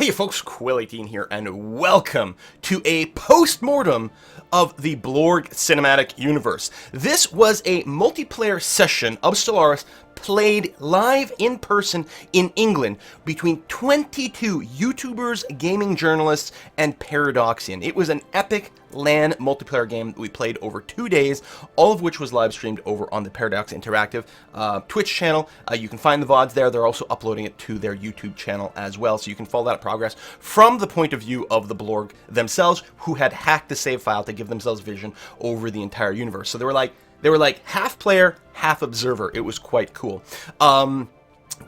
Hey folks, Quill18 here, and welcome to a post-mortem of the Blorg cinematic universe. This was a multiplayer session of Stellaris played live in person in England between 22 YouTubers, gaming journalists, and Paradoxian. It was an epic LAN multiplayer game that we played over 2 days, all of which was live streamed over on the Paradox Interactive Twitch channel. You can find the VODs there. They're also uploading it to their YouTube channel as well, so you can follow that progress from the point of view of the Blorg themselves, who had hacked the save file to give themselves vision over the entire universe. So they were like half player, half observer. It was quite cool.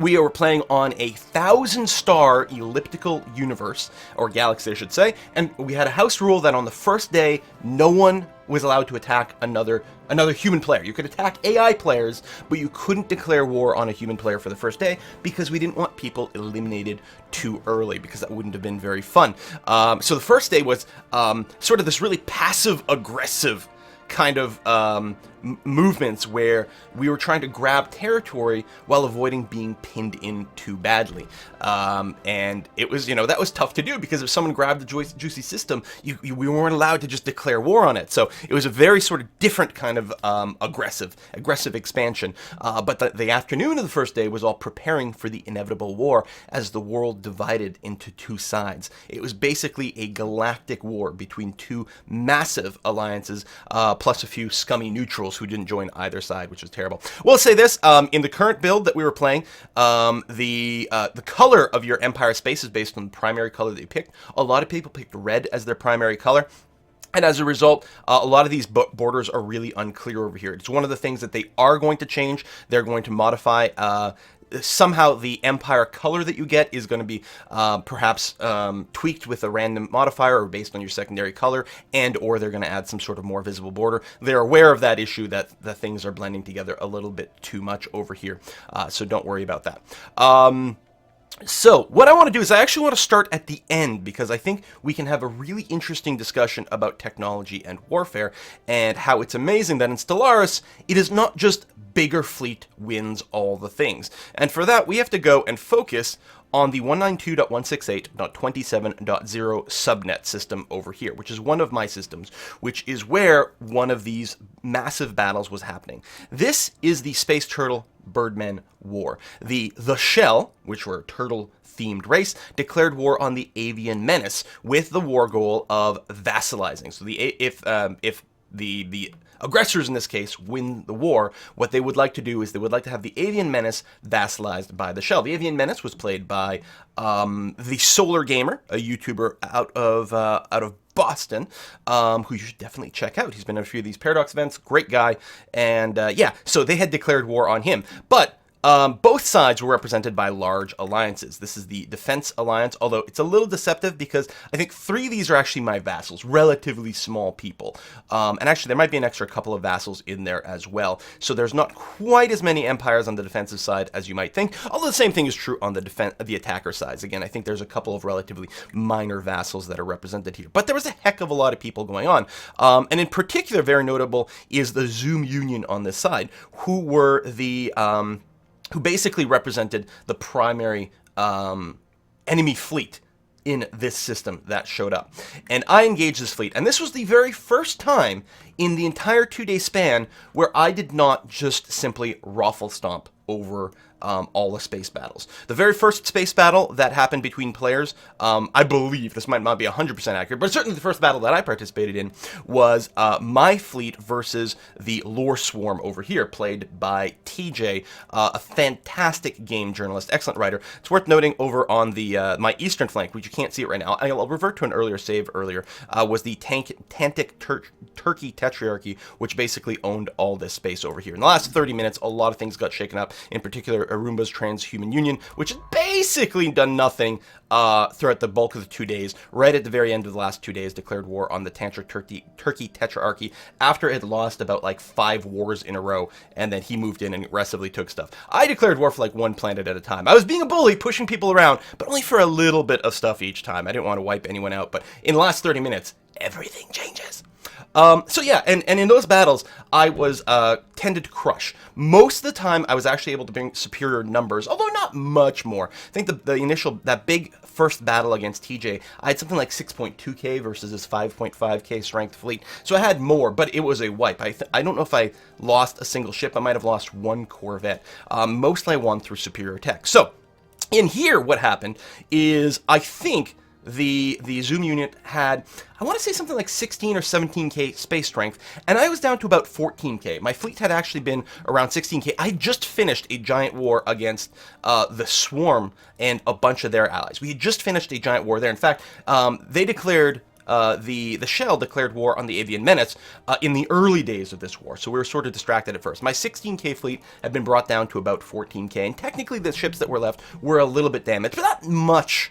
We were playing on a 1,000-star elliptical universe, or galaxy I should say, and we had a house rule that on the first day, no one was allowed to attack another human player. You could attack AI players, but you couldn't declare war on a human player for the first day because we didn't want people eliminated too early, because that wouldn't have been very fun. So the first day was sort of this really passive-aggressive kind of movements where we were trying to grab territory while avoiding being pinned in too badly. And it was, that was tough to do, because if someone grabbed the juicy system, we weren't allowed to just declare war on it. So it was a very sort of different kind of aggressive expansion. But the afternoon of the first day was all preparing for the inevitable war as the world divided into two sides. It was basically a galactic war between two massive alliances, plus a few scummy neutrals who didn't join either side, which was terrible. We'll say this, in the current build that we were playing, the color of your Empire space is based on the primary color that you picked. A lot of people picked red as their primary color. And as a result, a lot of these borders are really unclear over here. It's one of the things that they are going to change. They're going to modify somehow the Empire color that you get is going to be perhaps tweaked with a random modifier or based on your secondary color, and or they're going to add some sort of more visible border. They're aware of that issue, that the things are blending together a little bit too much over here, so don't worry about that. So what I want to do is I actually want to start at the end, because I think we can have a really interesting discussion about technology and warfare, and how it's amazing that in Stellaris it is not just bigger fleet wins all the things. And for that we have to go and focus on the 192.168.27.0 subnet system over here, which is one of my systems, which is where one of these massive battles was happening. This is the Space Turtle Birdmen War. The Shell, which were a turtle-themed race, declared war on the Avian Menace with the war goal of vassalizing. So if the aggressors in this case win the war, what they would like to do is they would like to have the Avian Menace vassalized by the Shell. The Avian Menace was played by the Solar Gamer, a YouTuber out of Boston, who you should definitely check out. He's been at a few of these Paradox events, great guy, and yeah, so they had declared war on him. But both sides were represented by large alliances. This is the Defense Alliance, although it's a little deceptive because I think 3 of these are actually my vassals, relatively small people. And actually there might be an extra couple of vassals in there as well. So there's not quite as many empires on the defensive side as you might think, although the same thing is true on the attacker sides. Again, I think there's a couple of relatively minor vassals that are represented here. But there was a heck of a lot of people going on. And in particular, very notable is the Zoom Union on this side, who were the who basically represented the primary enemy fleet in this system that showed up. And I engaged this fleet, and this was the very first time in the entire 2-day span where I did not just simply raffle stomp over all the space battles. The very first space battle that happened between players, I believe, this might not be 100% accurate, but certainly the first battle that I participated in was my fleet versus the Lore Swarm over here, played by TJ, a fantastic game journalist, excellent writer. It's worth noting over on the my eastern flank, which you can't see it right now, I'll revert to an earlier save earlier, was the Tantic Turkey Tetrarchy, which basically owned all this space over here. In the last 30 minutes, a lot of things got shaken up, in particular Arumba's Transhuman Union, which had basically done nothing throughout the bulk of the 2 days. Right at the very end of the last 2 days, declared war on the Tantric Turkey Tetrarchy after it had lost about like 5 wars in a row, and then he moved in and aggressively took stuff. I declared war for like 1 planet at a time. I was being a bully, pushing people around, but only for a little bit of stuff each time. I didn't want to wipe anyone out, but in the last 30 minutes, everything changes. So yeah, and in those battles, I was tended to crush. Most of the time, I was actually able to bring superior numbers, although not much more. I think the initial, that big first battle against TJ, I had something like 6.2k versus his 5.5k strength fleet, so I had more, but it was a wipe. I don't know if I lost a single ship. I might have lost one Corvette. Mostly I won through superior tech. So in here, what happened is, I think the Zoom unit had, I want to say something like 16 or 17k space strength, and I was down to about 14k. My fleet had actually been around 16k. I just finished a giant war against the Swarm and a bunch of their allies. We had just finished a giant war there. In fact, they declared, the Shell declared war on the Avian Menace in the early days of this war, so we were sort of distracted at first. My 16k fleet had been brought down to about 14k, and technically the ships that were left were a little bit damaged, but not much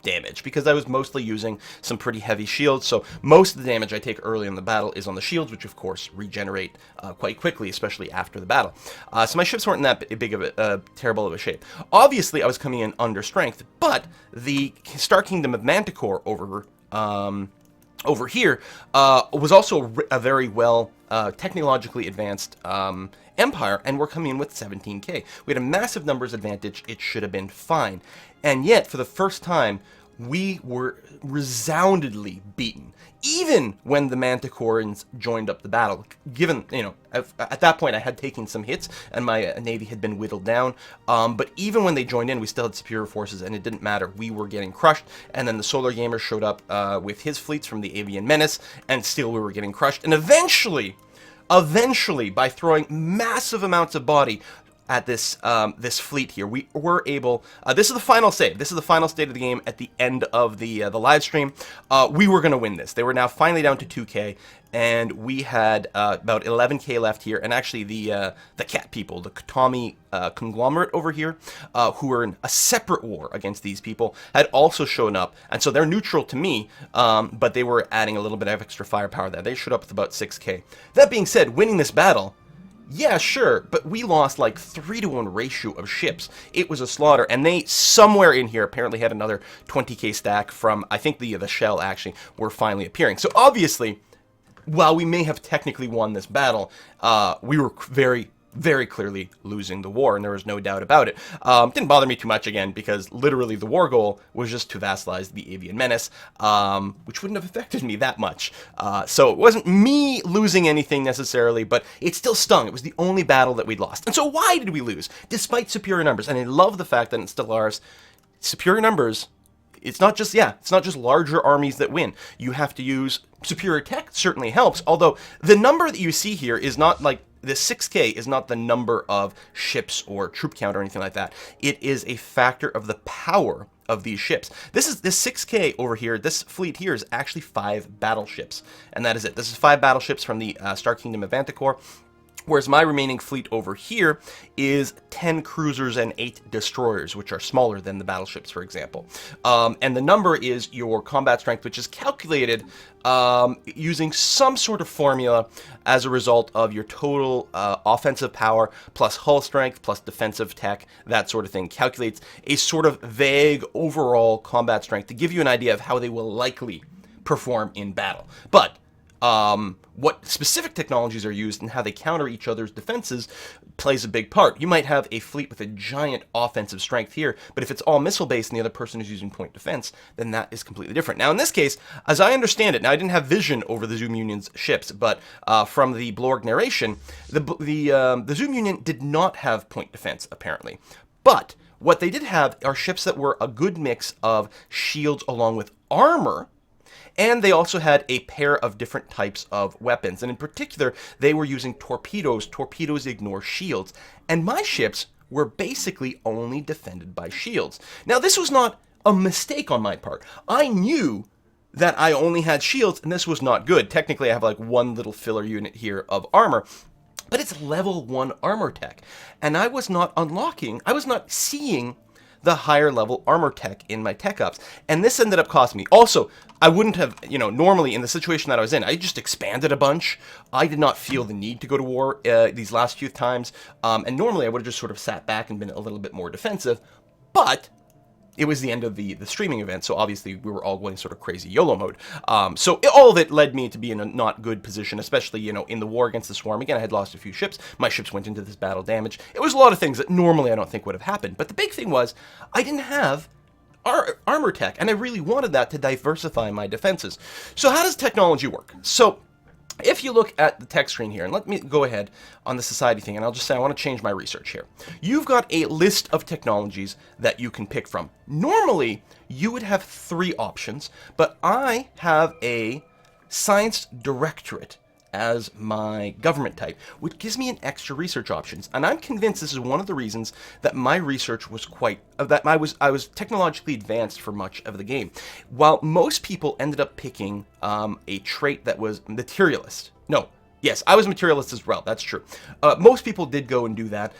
damage, because I was mostly using some pretty heavy shields, so most of the damage I take early in the battle is on the shields, which of course regenerate quite quickly, especially after the battle. So my ships weren't in that big of a terrible of a shape. Obviously, I was coming in under strength, but the Star Kingdom of Manticore over here was also a very well technologically advanced empire, and we're coming in with 17k. We had a massive numbers advantage. It should have been fine. And yet, for the first time, we were resoundingly beaten. Even when the Manticorans joined up the battle, given, you know, at that point I had taken some hits and my navy had been whittled down, but even when they joined in, we still had superior forces, and it didn't matter. We were getting crushed, and then the Solar Gamer showed up with his fleets from the Avian Menace, and still we were getting crushed. And eventually, by throwing massive amounts of body at this this fleet here, we were able, this is the final save, this is the final state of the game at the end of the live stream. We were going to win this. They were now finally down to 2k, and we had about 11k left here, and actually the cat people, the Katami conglomerate over here, who were in a separate war against these people, had also shown up, and so they're neutral to me, but they were adding a little bit of extra firepower there. They showed up with about 6k. That being said, winning this battle, yeah, sure, but we lost like 3-to-1 ratio of ships. It was a slaughter, and they, somewhere in here, apparently had another 20k stack from, I think the Shell, actually, were finally appearing. So obviously, while we may have technically won this battle, we were very, very clearly losing the war, and there was no doubt about it. Didn't bother me too much, again, because literally the war goal was just to vassalize the Avian Menace, which wouldn't have affected me that much. So it wasn't me losing anything necessarily, but it still stung. It was the only battle that we'd lost. And so why did we lose, despite superior numbers? And I love the fact that in Stellaris, superior numbers, it's not just, it's not just larger armies that win. You have to use superior tech, certainly helps, although the number that you see here is not like, the 6k is not the number of ships or troop count or anything like that. It is a factor of the power of these ships. This 6k over here, this fleet here is actually 5 battleships, and that is it. This is 5 battleships from the Star Kingdom of Manticore, whereas my remaining fleet over here is 10 cruisers and 8 destroyers, which are smaller than the battleships, for example. And the number is your combat strength, which is calculated using some sort of formula as a result of your total offensive power plus hull strength plus defensive tech, that sort of thing. Calculates a sort of vague overall combat strength to give you an idea of how they will likely perform in battle. But what specific technologies are used and how they counter each other's defenses plays a big part. You might have a fleet with a giant offensive strength here, but if it's all missile-based and the other person is using point defense, then that is completely different. Now, in this case, as I understand it, now I didn't have vision over the Zoom Union's ships, but from the Blorg narration, the Zoom Union did not have point defense, apparently. But what they did have are ships that were a good mix of shields along with armor, and they also had a pair of different types of weapons. And in particular, they were using torpedoes. Torpedoes ignore shields. And my ships were basically only defended by shields. Now, this was not a mistake on my part. I knew that I only had shields, and this was not good. Technically, I have like one little filler unit here of armor, but it's level 1 armor tech. And I was not seeing the higher level armor tech in my tech ups, and this ended up costing me. Also, I wouldn't have, normally in the situation that I was in, I just expanded a bunch. I did not feel the need to go to war these last few times, and normally I would have just sort of sat back and been a little bit more defensive, but it was the end of the streaming event, so obviously we were all going sort of crazy YOLO mode. So all of it led me to be in a not good position, especially, you know, in the war against the Swarm. Again, I had lost a few ships. My ships went into this battle damage. It was a lot of things that normally I don't think would have happened. But the big thing was I didn't have armor tech, and I really wanted that to diversify my defenses. So how does technology work? So if you look at the tech screen here, and let me go ahead on the society thing, and I'll just say I want to change my research here. You've got a list of technologies that you can pick from. Normally, you would have 3 options, but I have a science directorate as my government type, which gives me an extra research options. And I'm convinced this is one of the reasons that my research was that I was technologically advanced for much of the game. While most people ended up picking a trait that was materialist. No, yes, I was materialist as well, that's true. Most people did go and do that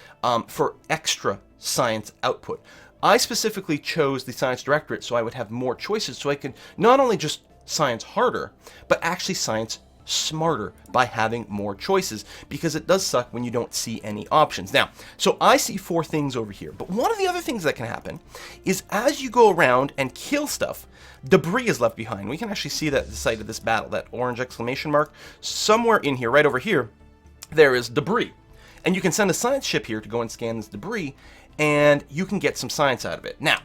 for extra science output. I specifically chose the science directorate so I would have more choices, so I could not only just science harder, but actually science smarter by having more choices, because it does suck when you don't see any options. Now, so I see 4 things over here, but one of the other things that can happen is as you go around and kill stuff, debris is left behind. We can actually see that at the site of this battle, that orange exclamation mark, somewhere in here, right over here, there is debris. And you can send a science ship here to go and scan this debris, and you can get some science out of it. Now,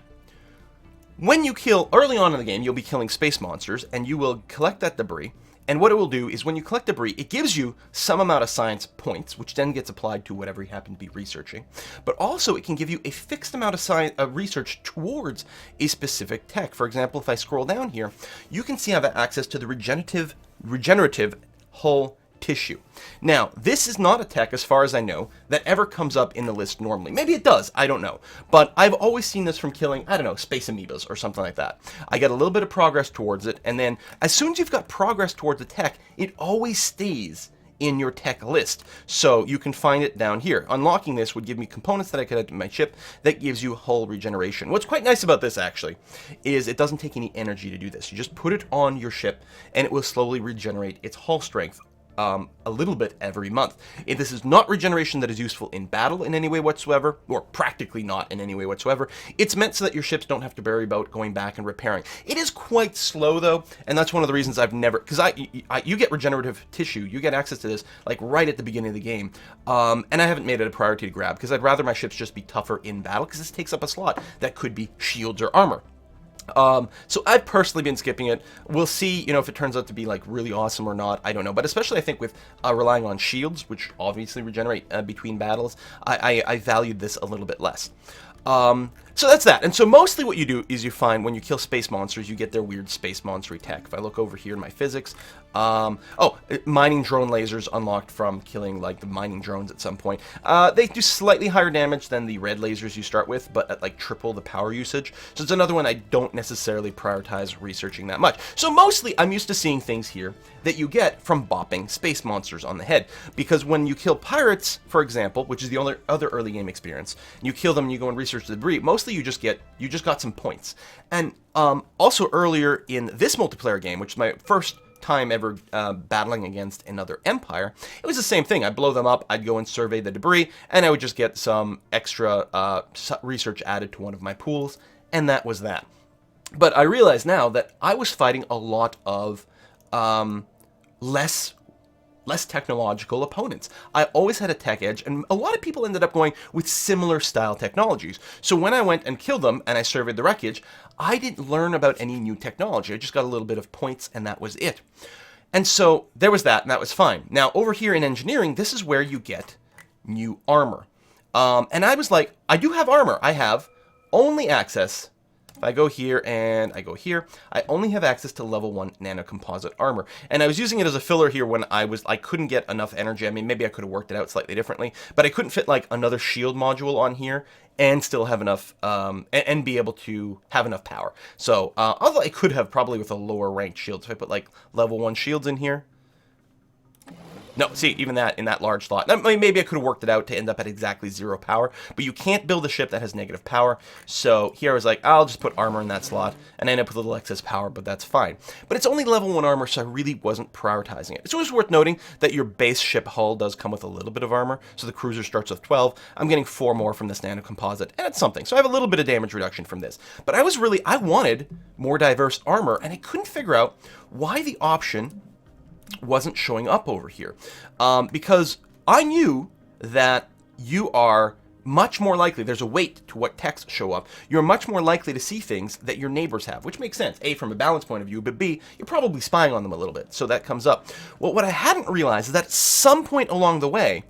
when you kill, early on in the game, you'll be killing space monsters, and you will collect that debris. And what it will do is when you collect debris, it gives you some amount of science points, which then gets applied to whatever you happen to be researching. But also it can give you a fixed amount of science, research towards a specific tech. For example, if I scroll down here, you can see I have access to the regenerative hull tissue. Now, this is not a tech, as far as I know, that ever comes up in the list normally. Maybe it does, I don't know. But I've always seen this from killing, I don't know, space amoebas or something like that. I get a little bit of progress towards it, and then as soon as you've got progress towards the tech, it always stays in your tech list. So you can find it down here. Unlocking this would give me components that I could add to my ship that gives you hull regeneration. What's quite nice about this, actually, is it doesn't take any energy to do this. You just put it on your ship, and it will slowly regenerate its hull strength a little bit every month. This is not regeneration that is useful in battle in any way whatsoever, or practically not in any way whatsoever. It's meant so that your ships don't have to worry about going back and repairing. It is quite slow though, and that's one of the reasons I've never, because you get regenerative tissue, you get access to this like right at the beginning of the game, and I haven't made it a priority to grab because I'd rather my ships just be tougher in battle, because this takes up a slot that could be shields or armor. So I've personally been skipping it. We'll see, you know, if it turns out to be like really awesome or not. I don't know. But especially I think with relying on shields, which obviously regenerate between battles, I valued this a little bit less. So that's that. And so mostly what you do is you find when you kill space monsters, you get their weird space monstery tech. If I look over here in my physics, mining drone lasers unlocked from killing like the mining drones at some point. They do slightly higher damage than the red lasers you start with, but at like triple the power usage. So it's another one I don't necessarily prioritize researching that much. So mostly I'm used to seeing things here that you get from bopping space monsters on the head. Because when you kill pirates, for example, which is the other early game experience, you kill them and you go and research the debris, mostly you just got some points. And also earlier in this multiplayer game, which is my first time ever battling against another empire, it was the same thing. I'd blow them up, I'd go and survey the debris, and I would just get some extra research added to one of my pools, and that was that. But I realize now that I was fighting a lot of less technological opponents. I always had a tech edge, and a lot of people ended up going with similar style technologies. So when I went and killed them and I surveyed the wreckage, I didn't learn about any new technology. I just got a little bit of points, and that was it. And so there was that, and that was fine. Now over here in engineering, this is where you get new armor. And I was like, I do have armor. I have only access. If I go here and I go here, I only have access to level 1 nanocomposite armor. And I was using it as a filler here when I couldn't get enough energy. I mean, maybe I could have worked it out slightly differently, but I couldn't fit like another shield module on here and still have enough, and be able to have enough power. So, although I could have probably with a lower ranked shield, if I put like level 1 shields in here, No, see, even that, in that large slot. I mean, maybe I could have worked it out to end up at exactly 0 power, but you can't build a ship that has negative power. So here I was like, I'll just put armor in that slot, and I end up with a little excess power, but that's fine. But it's only level 1 armor, so I really wasn't prioritizing it. It's always worth noting that your base ship hull does come with a little bit of armor, so the cruiser starts with 12. I'm getting 4 more from this nano composite, and it's something. So I have a little bit of damage reduction from this. But I wanted more diverse armor, and I couldn't figure out why the option wasn't showing up over here, because I knew that you are much more likely, there's a weight to what texts show up, you're much more likely to see things that your neighbors have, which makes sense, A, from a balance point of view, but B, you're probably spying on them a little bit, so that comes up. Well, what I hadn't realized is that at some point along the way,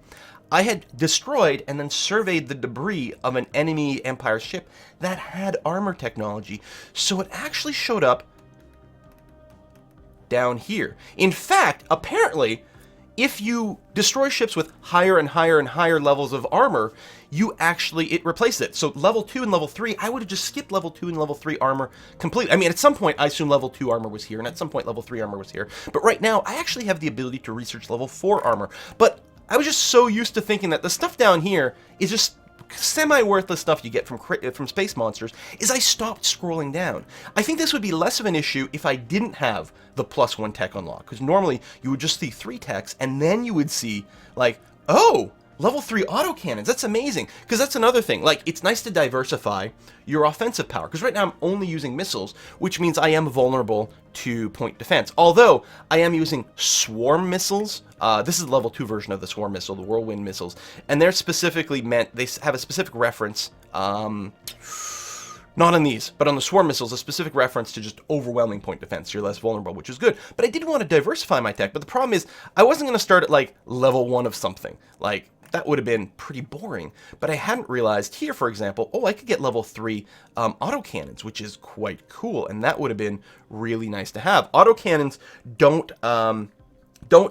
I had destroyed and then surveyed the debris of an enemy Empire ship that had armor technology, so it actually showed up down here. In fact, apparently, if you destroy ships with higher and higher and higher levels of armor, it replaces it. So level 2 and level 3, I would have just skipped level 2 and level 3 armor completely. I mean, at some point, I assume level 2 armor was here, and at some point, level 3 armor was here. But right now, I actually have the ability to research level 4 armor. But I was just so used to thinking that the stuff down here is just semi-worthless stuff you get from space monsters, is I stopped scrolling down. I think this would be less of an issue if I didn't have the +1 tech unlock, because normally you would just see 3 techs, and then you would see, like, oh, level 3 autocannons, that's amazing, because that's another thing, like, it's nice to diversify your offensive power, because right now I'm only using missiles, which means I am vulnerable to point defense, although I am using swarm missiles. This is the level 2 version of the swarm missile, the whirlwind missiles, and they're specifically meant, they have a specific reference, not on these, but on the swarm missiles, a specific reference to just overwhelming point defense. You're less vulnerable, which is good. But I did want to diversify my tech, but the problem is I wasn't going to start at like level 1 of something. Like, that would have been pretty boring. But I hadn't realized here, for example, oh, I could get level 3 autocannons, which is quite cool, and that would have been really nice to have. Autocannons don't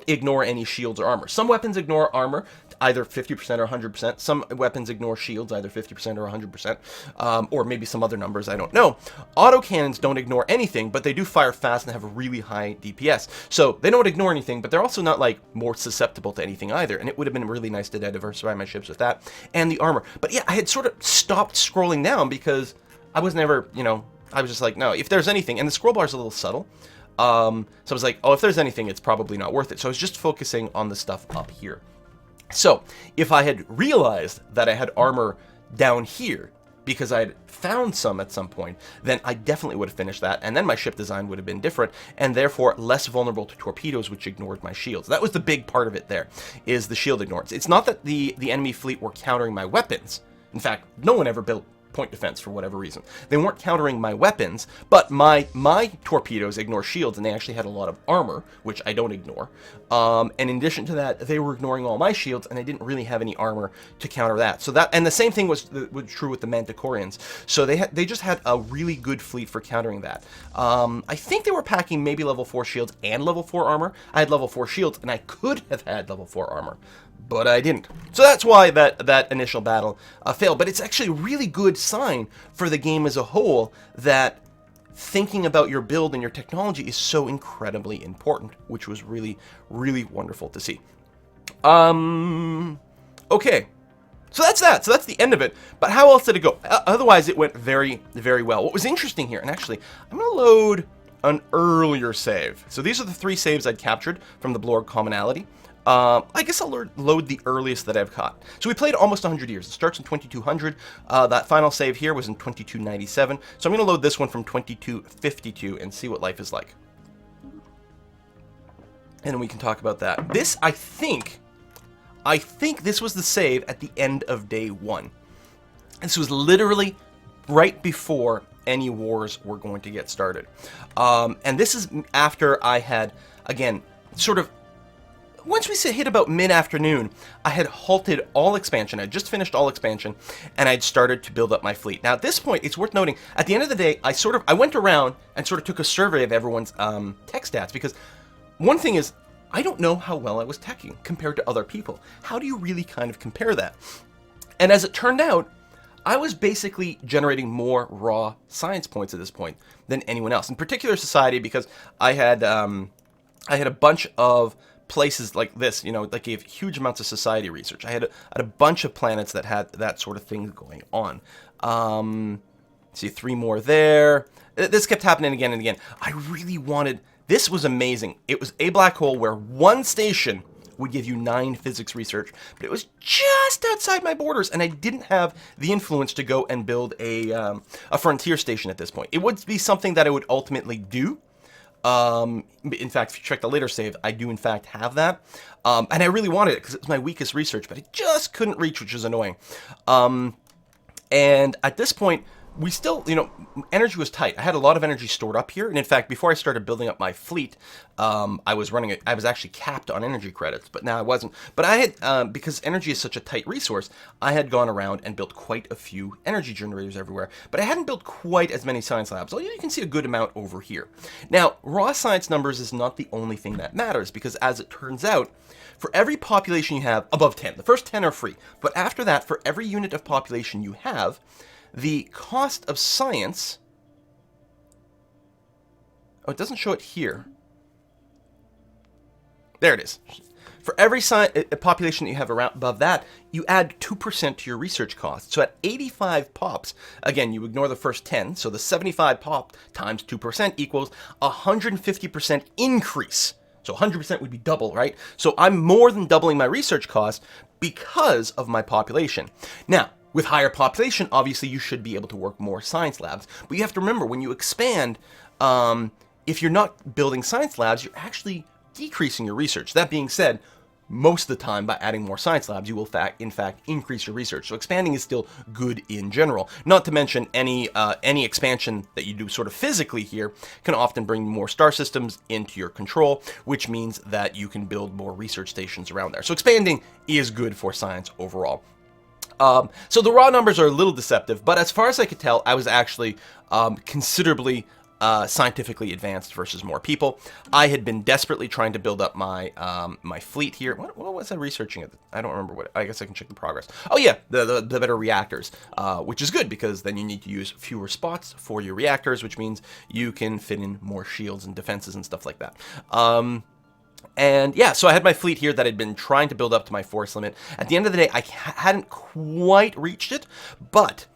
ignore any shields or armor. Some weapons ignore armor, either 50% or 100%. Some weapons ignore shields, either 50% or 100%, or maybe some other numbers, I don't know. Autocannons don't ignore anything, but they do fire fast and have a really high DPS. So they don't ignore anything, but they're also not like more susceptible to anything either, and it would have been really nice to diversify my ships with that, and the armor. But yeah, I had sort of stopped scrolling down because I was never, I was just like, no, if there's anything, and the scroll bar is a little subtle, so I was like, oh, if there's anything, it's probably not worth it. So I was just focusing on the stuff up here. So if I had realized that I had armor down here because I had found some at some point, then I definitely would have finished that, and then my ship design would have been different, and therefore less vulnerable to torpedoes, which ignored my shields. That was the big part of it there, is the shield ignorance. It's not that the enemy fleet were countering my weapons. In fact, no one ever built point defense for whatever reason. They weren't countering my weapons, but my torpedoes ignore shields, and they actually had a lot of armor, which I don't ignore. And in addition to that, they were ignoring all my shields, and I didn't really have any armor to counter that. So that, and the same thing was true with the Manticorians. So they just had a really good fleet for countering that. I think they were packing maybe level 4 shields and level 4 armor. I had level 4 shields, and I could have had level 4 armor, but I didn't. So that's why that initial battle failed. But it's actually a really good sign for the game as a whole that thinking about your build and your technology is so incredibly important, which was really, really wonderful to see. Okay. So that's that. So that's the end of it. But how else did it go? Otherwise, it went very, very well. What was interesting here, and actually, I'm going to load an earlier save. So these are the 3 saves I'd captured from the Blorg commonality. I guess I'll load the earliest that I've caught. So we played almost 100 years. It starts in 2200. That final save here was in 2297. So I'm going to load this one from 2252 and see what life is like. And then we can talk about that. This, I think this was the save at the end of day 1. This was literally right before any wars were going to get started. And this is after I had, again, sort of, once we hit about mid-afternoon, I had halted all expansion. I had just finished all expansion, and I'd started to build up my fleet. Now, at this point, it's worth noting, at the end of the day, I went around and sort of took a survey of everyone's tech stats, because one thing is, I don't know how well I was teching compared to other people. How do you really kind of compare that? And as it turned out, I was basically generating more raw science points at this point than anyone else. In particular, society, because I had a bunch of places like this, you know, that gave huge amounts of society research. I had a bunch of planets that had that sort of thing going on. See, 3 more there. This kept happening again and again. I really wanted... This was amazing. It was a black hole where one station would give you 9 physics research, but it was just outside my borders, and I didn't have the influence to go and build a frontier station at this point. It would be something that I would ultimately do. In fact, if you check the later save, I do in fact have that. And I really wanted it because it was my weakest research, but I just couldn't reach, which is annoying. And at this point, we still, you know, energy was tight. I had a lot of energy stored up here. And in fact, before I started building up my fleet, I was actually capped on energy credits, but now I wasn't. But I had, because energy is such a tight resource, I had gone around and built quite a few energy generators everywhere, but I hadn't built quite as many science labs. So you can see a good amount over here. Now, raw science numbers is not the only thing that matters, because as it turns out, for every population you have above 10, the first 10 are free, but after that, for every unit of population you have, the cost of science... Oh, it doesn't show it here. There it is. For every population that you have around above that, you add 2% to your research cost. So at 85 pops, again, you ignore the first 10, so the 75 pop times 2% equals 150% increase. So 100% would be double, right? So I'm more than doubling my research cost because of my population. Now, with higher population, obviously you should be able to work more science labs. But you have to remember, when you expand, if you're not building science labs, you're actually decreasing your research. That being said, most of the time, by adding more science labs, you will in fact increase your research. So expanding is still good in general. Not to mention any expansion that you do sort of physically here can often bring more star systems into your control, which means that you can build more research stations around there. So expanding is good for science overall. So the raw numbers are a little deceptive, but as far as I could tell, I was actually considerably scientifically advanced versus more people. I had been desperately trying to build up my my fleet here. What was I researching? I don't remember what. I guess I can check the progress. Oh yeah, the better reactors, which is good because then you need to use fewer spots for your reactors, which means you can fit in more shields and defenses and stuff like that. And yeah, so I had my fleet here that I'd been trying to build up to my force limit. At the end of the day, I hadn't quite reached it, but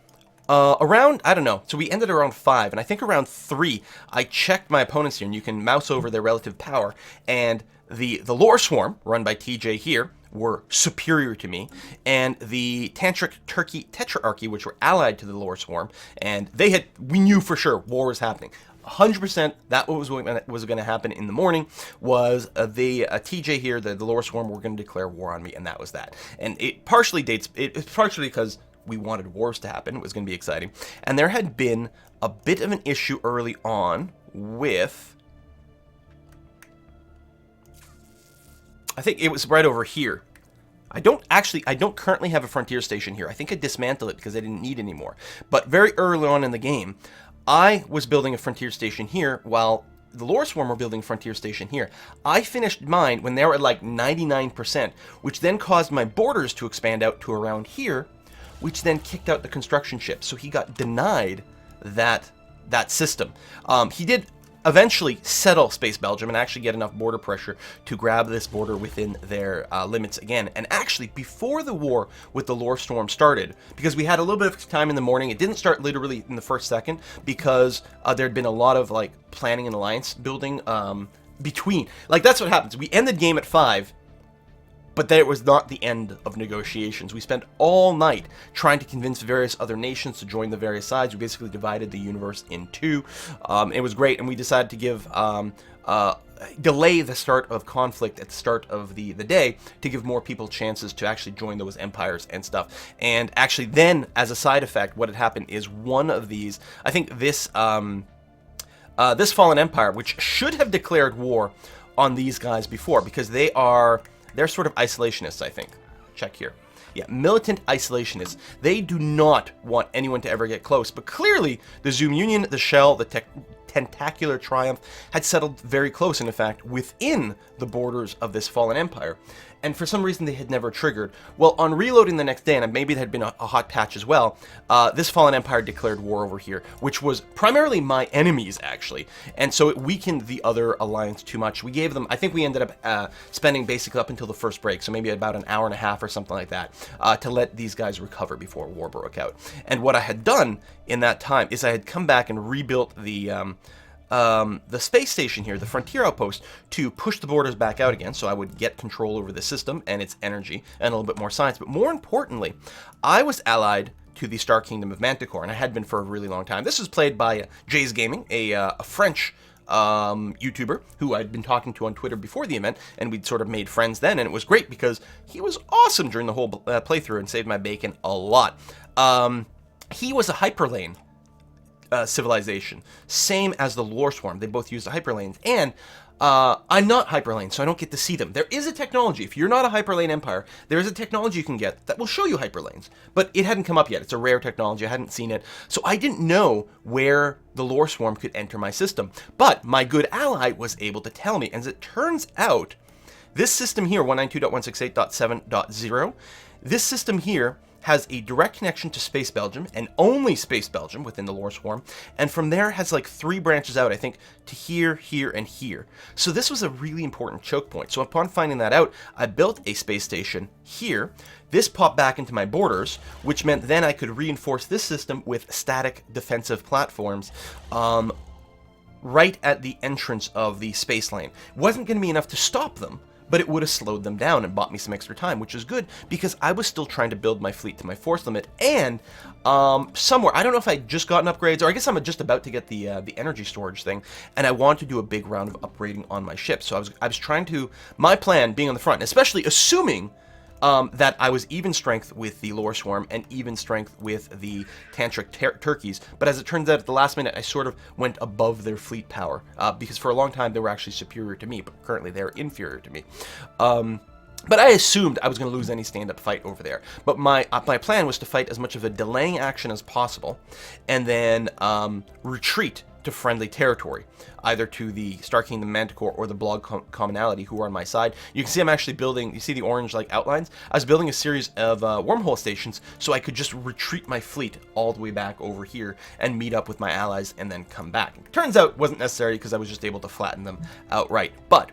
around, I don't know, so we ended around 5, and I think around 3, I checked my opponents here, and you can mouse over their relative power, and the Lore Swarm, run by TJ here, were superior to me, and the Tantric Turkey Tetrarchy, which were allied to the Lore Swarm, and we knew for sure war was happening. 100% that was what was going to happen in the morning was the TJ here, the Lore Swarm, were going to declare war on me, and that was that. And it's partially because we wanted wars to happen. It was going to be exciting. And there had been a bit of an issue early on with... I think it was right over here. I don't currently have a frontier station here. I think I dismantled it because I didn't need any more. But very early on in the game, I was building a frontier station here while the Lore Swarm were building a frontier station here. I finished mine when they were at like 99%, which then caused my borders to expand out to around here, which then kicked out the construction ship. So he got denied that system. He did eventually settle Space Belgium and actually get enough border pressure to grab this border within their limits again. And actually, before the war with the Lore Storm started, because we had a little bit of time in the morning, it didn't start literally in the first second because there had been a lot of like planning and alliance building between. Like that's what happens. We ended game at 5. But that was not the end of negotiations. We spent all night trying to convince various other nations to join the various sides. We basically divided the universe in 2. It was great, and we decided to give delay the start of conflict at the start of the day to give more people chances to actually join those empires and stuff. And actually then, as a side effect, what had happened is one of these, I think this this fallen empire, which should have declared war on these guys before, because they're sort of isolationists, I think. Check here. Yeah, militant isolationists. They do not want anyone to ever get close. But clearly, the Zoom Union, the Shell, the Tentacular Triumph had settled very close, and in fact, within the borders of this fallen empire. and for some reason they had never triggered. Well, on reloading the next day, and maybe it had been a hot patch as well, this Fallen Empire declared war over here, which was primarily my enemies, actually, and so it weakened the other alliance too much. We gave them, I think we ended up spending basically up until the first break, so maybe about an hour and a half or something like that, to let these guys recover before war broke out. And what I had done in that time is I had come back and rebuilt the space station here, the Frontier Outpost, to push the borders back out again, so I would get control over the system and its energy and a little bit more science. But more importantly, I was allied to the Star Kingdom of Manticore, and I had been for a really long time. This was played by Jay's Gaming, a French YouTuber who I'd been talking to on Twitter before the event, and we'd sort of made friends then, and it was great because he was awesome during the whole playthrough and saved my bacon a lot. He was a hyperlane civilization, same as the Lore Swarm. They both use the hyperlanes, and I'm not hyperlane, so I don't get to see them. There is a technology, if you're not a hyperlane empire, there is a technology you can get that will show you hyperlanes, but it hadn't come up yet. It's a rare technology. I hadn't seen it, so I didn't know where the Lore Swarm could enter my system. But my good ally was able to tell me, and as it turns out, this system here, 192.168.7.0, this system here has a direct connection to Space Belgium, and only Space Belgium within the Lore Swarm, and from there has like 3 branches out, I think, to here, here, and here. So this was a really important choke point. So upon finding that out, I built a space station here. This popped back into my borders, which meant then I could reinforce this system with static defensive platforms right at the entrance of the space lane. It wasn't going to be enough to stop them, but it would have slowed them down and bought me some extra time, which is good because I was still trying to build my fleet to my force limit. And somewhere, I don't know if I'd just gotten upgrades, or I guess I'm just about to get the energy storage thing, and I want to do a big round of upgrading on my ship. So I was trying to, my plan being on the front, and especially assuming that I was even strength with the Lore Swarm and even strength with the Tantric Turkeys. But as it turns out, at the last minute, I sort of went above their fleet power because for a long time they were actually superior to me, but currently they're inferior to me. But I assumed I was going to lose any stand-up fight over there. But my plan was to fight as much of a delaying action as possible, and then retreat to friendly territory, either to the Star Kingdom Manticore or the Blorg commonality who are on my side. You can see I'm actually building, you see the orange like outlines? I was building a series of wormhole stations so I could just retreat my fleet all the way back over here and meet up with my allies and then come back. It turns out it wasn't necessary because I was just able to flatten them outright. But,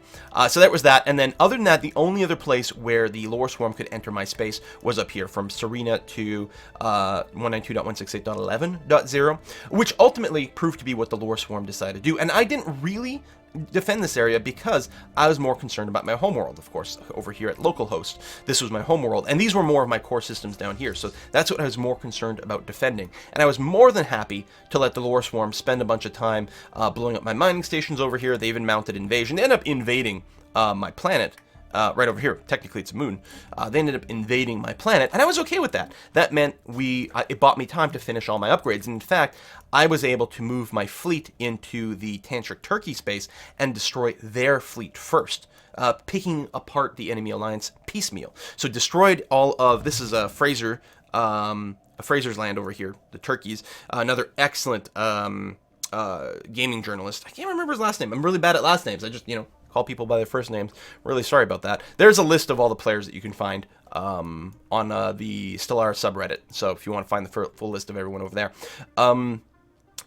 so that was that. And then other than that, the only other place where the Lore Swarm could enter my space was up here from Serena to 192.168.11.0, which ultimately proved to be what the Lore Swarm decided to do. And I didn't really defend this area because I was more concerned about my homeworld, of course, over here at localhost. This was my homeworld, and these were more of my core systems down here, so that's what I was more concerned about defending. And I was more than happy to let the Lore Swarm spend a bunch of time blowing up my mining stations over here. They even mounted invasion. They ended up invading my planet. Right over here, technically it's a moon. They ended up invading my planet, and I was okay with that. That meant it bought me time to finish all my upgrades, and in fact, I was able to move my fleet into the Tantric Turkey space and destroy their fleet first, picking apart the enemy alliance piecemeal. So destroyed all of, this is a Fraser's land over here, the Turkeys, another excellent gaming journalist. I can't remember his last name. I'm really bad at last names. I just, call people by their first names. Really sorry about that. There's a list of all the players that you can find on the Stellaris subreddit. So if you want to find the full list of everyone over there.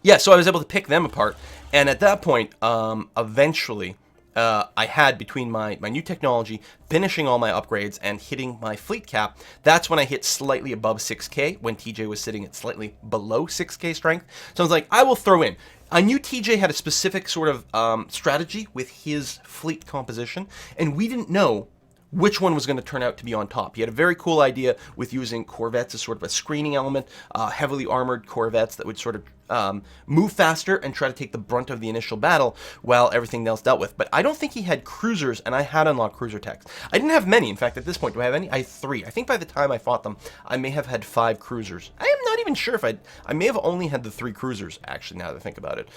Yeah, so I was able to pick them apart. And at that point, eventually, I had, between my new technology, finishing all my upgrades, and hitting my fleet cap, that's when I hit slightly above 6k, when TJ was sitting at slightly below 6k strength. So I was like, I will throw in. I knew TJ had a specific sort of strategy with his fleet composition, and we didn't know which one was going to turn out to be on top. He had a very cool idea with using corvettes as sort of a screening element, heavily armored corvettes that would sort of move faster and try to take the brunt of the initial battle while everything else dealt with. But I don't think he had cruisers, and I had unlocked cruiser techs. I didn't have many. In fact, at this point, do I have any? I had 3. I think by the time I fought them, I may have had 5 cruisers. I am not even sure if I may have only had the 3 cruisers, actually, now that I think about it.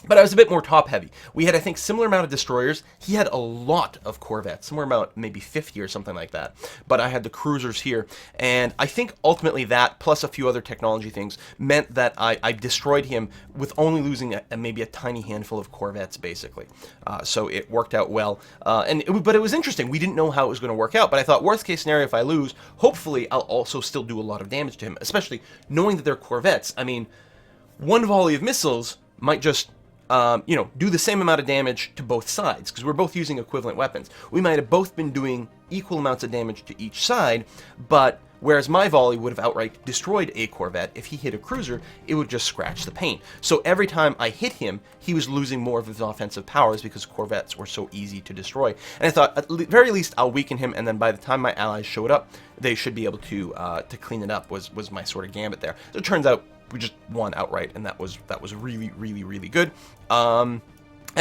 But I was a bit more top-heavy. We had, I think, similar amount of destroyers. He had a lot of corvettes, somewhere about maybe 50 or something like that. But I had the cruisers here. And I think ultimately that, plus a few other technology things, meant that I destroyed him with only losing maybe a tiny handful of corvettes, basically. So it worked out well. But it was interesting. We didn't know how it was going to work out. But I thought, worst case scenario, if I lose, hopefully I'll also still do a lot of damage to him. Especially knowing that they're corvettes. I mean, one volley of missiles might just... do the same amount of damage to both sides, because we're both using equivalent weapons. We might have both been doing equal amounts of damage to each side, but whereas my volley would have outright destroyed a corvette, if he hit a cruiser, it would just scratch the paint. So every time I hit him, he was losing more of his offensive powers because corvettes were so easy to destroy. And I thought, at the very least, I'll weaken him, and then by the time my allies showed up, they should be able to clean it up, was my sort of gambit there. So it turns out we just won outright, and that was really, really, really good. And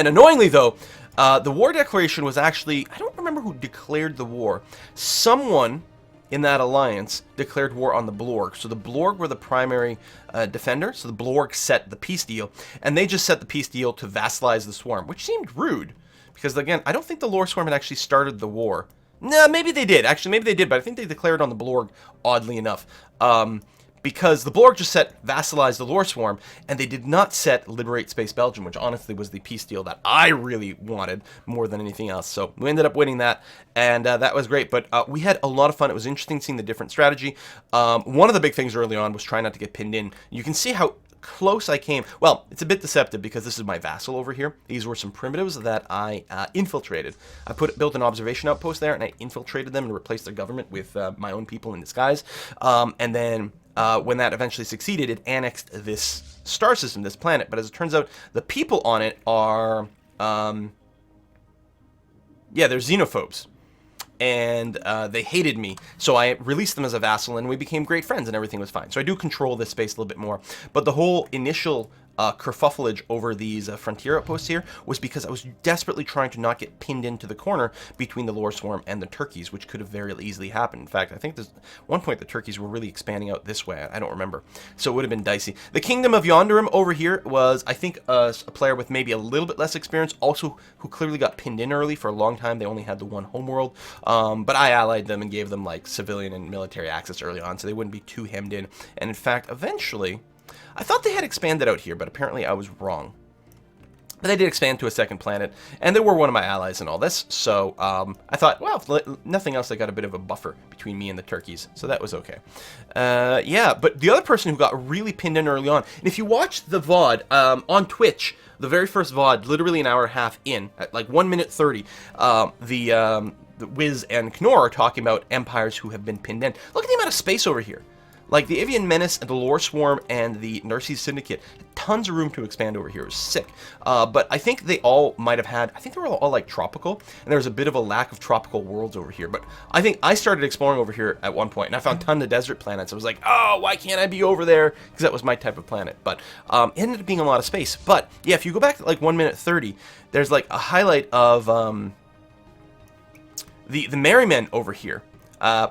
annoyingly, though, the war declaration was actually... I don't remember who declared the war. Someone in that alliance declared war on the Blorg. So the Blorg were the primary defender, so the Blorg set the peace deal, and they just set the peace deal to vassalize the Swarm, which seemed rude, because, again, I don't think the Lore Swarm had actually started the war. Nah, maybe they did. Actually, maybe they did, but I think they declared on the Blorg, oddly enough. Because the Blorg just set Vassalize the Lore Swarm, and they did not set Liberate Space Belgium, which honestly was the peace deal that I really wanted more than anything else. So we ended up winning that, and that was great. But we had a lot of fun. It was interesting seeing the different strategy. One of the big things early on was trying not to get pinned in. You can see how close I came. Well, it's a bit deceptive because this is my vassal over here. These were some primitives that I infiltrated. I built an observation outpost there, and I infiltrated them and replaced their government with my own people in disguise. And then... when that eventually succeeded, it annexed this star system, this planet. But as it turns out, the people on it are, they're xenophobes. And they hated me, so I released them as a vassal, and we became great friends, and everything was fine. So I do control this space a little bit more. But the whole initial kerfuffleage over these frontier outposts here was because I was desperately trying to not get pinned into the corner between the Lore Swarm and the turkeys, which could have very easily happened. In fact, I think there's one point the turkeys were really expanding out this way. I don't remember. So it would have been dicey. The Kingdom of Yonderim over here was, I think, a player with maybe a little bit less experience, also who clearly got pinned in early. For a long time, they only had the one homeworld. But I allied them and gave them like civilian and military access early on, so they wouldn't be too hemmed in. And in fact, eventually... I thought they had expanded out here, but apparently I was wrong. But they did expand to a second planet, and they were one of my allies in all this, so I thought, well, if nothing else, I got a bit of a buffer between me and the turkeys, so that was okay. Yeah, but the other person who got really pinned in early on, and if you watch the VOD on Twitch, the very first VOD, literally an hour and a half in, at like 1 minute 30, the Wiz and Knorr are talking about empires who have been pinned in. Look at the amount of space over here. Like, the Avian Menace and the Lore Swarm and the Narcisse Syndicate had tons of room to expand over here. It was sick. But I think they all might have had... I think they were all, like, tropical, and there was a bit of a lack of tropical worlds over here. But I think I started exploring over here at one point, and I found a ton of desert planets. I was like, oh, why can't I be over there? Because that was my type of planet. But it ended up being a lot of space. But, yeah, if you go back to, like, 1 minute 30, there's, like, a highlight of the Merry Men over here.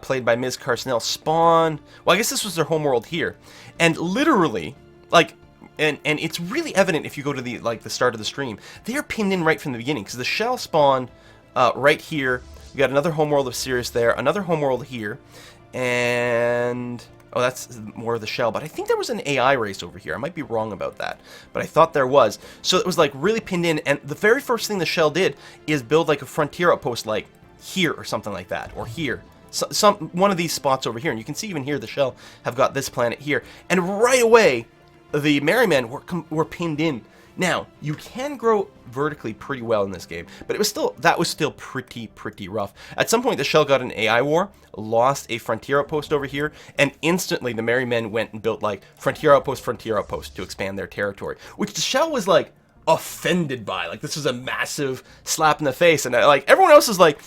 Played by Ms. Carsnell, spawn... Well, I guess this was their homeworld here. And literally, like... And it's really evident if you go to the start of the stream. They are pinned in right from the beginning, because the shell spawned right here. We got another homeworld of Sirius there, another homeworld here, and... Oh, that's more of the shell, but I think there was an AI race over here. I might be wrong about that, but I thought there was. So it was, like, really pinned in, and the very first thing the shell did is build, like, a frontier outpost, like, here or something like that, or here. One of these spots over here, and you can see even here the shell have got this planet here, and right away the Merry Men were pinned in. Now you can grow vertically pretty well in this game, but that was still pretty rough. At some point the shell got an AI war, lost a frontier outpost over here, and instantly the Merry Men went and built like frontier outpost to expand their territory, which the shell was like offended by. Like, this was a massive slap in the face, and like everyone else is like,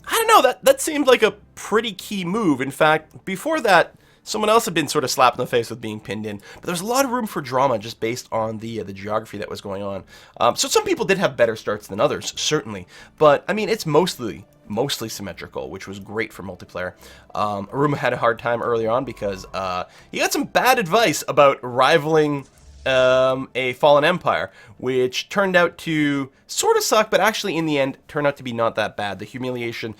I don't know, that seemed like a pretty key move. In fact, before that, someone else had been sort of slapped in the face with being pinned in. But there was a lot of room for drama just based on the geography that was going on. So some people did have better starts than others, certainly. But, I mean, it's mostly symmetrical, which was great for multiplayer. Aruma had a hard time early on because he got some bad advice about rivaling a fallen empire, which turned out to sort of suck, but actually in the end turned out to be not that bad. The humiliation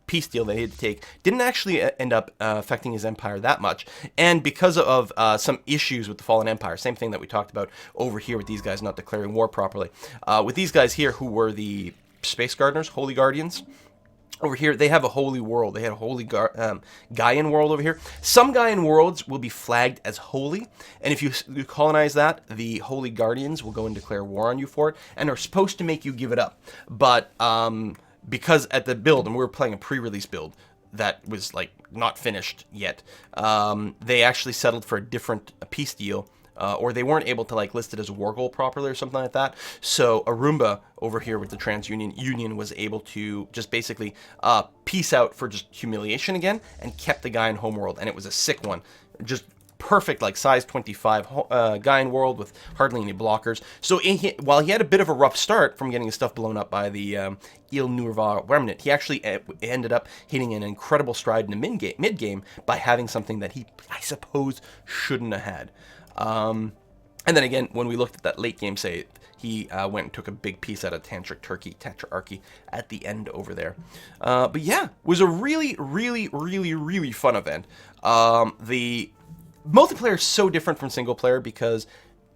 peace deal they had to take didn't actually end up affecting his empire that much, and because of some issues with the fallen empire, same thing that we talked about over here with these guys not declaring war properly, with these guys here who were the space gardeners, holy guardians. Over here, they have a holy world. They had a holy Gaian world over here. Some Gaian worlds will be flagged as holy, and if you colonize that, the holy guardians will go and declare war on you for it, and are supposed to make you give it up. But because at the build, and we were playing a pre-release build that was like not finished yet, they actually settled for a different peace deal. Or they weren't able to like list it as a war goal properly or something like that. So Arumba over here with the TransUnion Union was able to just basically peace out for just humiliation again, and kept the Gaian homeworld, and it was a sick one, just perfect, like size 25 Gaian world with hardly any blockers. So while he had a bit of a rough start from getting his stuff blown up by the Il Nurva remnant, he actually ended up hitting an incredible stride in the mid game by having something that he, I suppose, shouldn't have had. And then again, when we looked at that late game save, he went and took a big piece out of Tantrarchy at the end over there. But yeah, it was a really, really, really, really fun event. The multiplayer is so different from single player because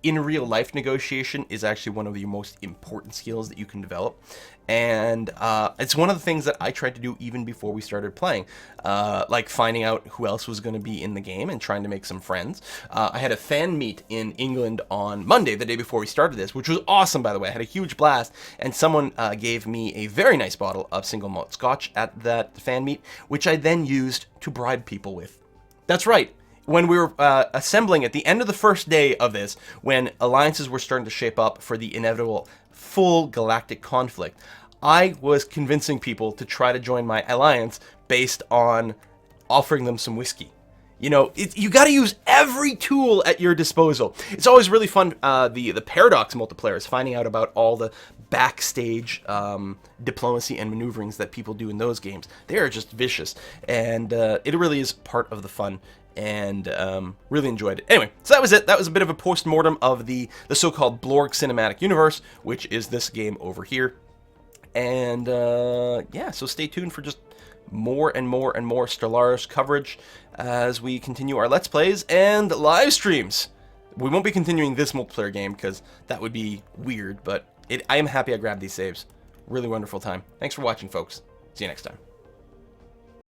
in real life, negotiation is actually one of the most important skills that you can develop. And it's one of the things that I tried to do even before we started playing, like finding out who else was going to be in the game and trying to make some friends. I had a fan meet in England on Monday, the day before we started this, which was awesome, by the way. I had a huge blast, and someone gave me a very nice bottle of single malt scotch at that fan meet, which I then used to bribe people with. That's right. When we were assembling at the end of the first day of this, when alliances were starting to shape up for the inevitable full galactic conflict, I was convincing people to try to join my alliance based on offering them some whiskey. You know, you got to use every tool at your disposal. It's always really fun, the Paradox multiplayer is finding out about all the backstage diplomacy and maneuverings that people do in those games. They are just vicious, and it really is part of the fun, and really enjoyed it. Anyway, so that was it. That was a bit of a post-mortem of the so-called Blorg cinematic universe, which is this game over here. And yeah, so stay tuned for just more and more and more Stellaris coverage as we continue our Let's Plays and live streams. We won't be continuing this multiplayer game because that would be weird, but I am happy I grabbed these saves. Really wonderful time. Thanks for watching, folks. See you next time.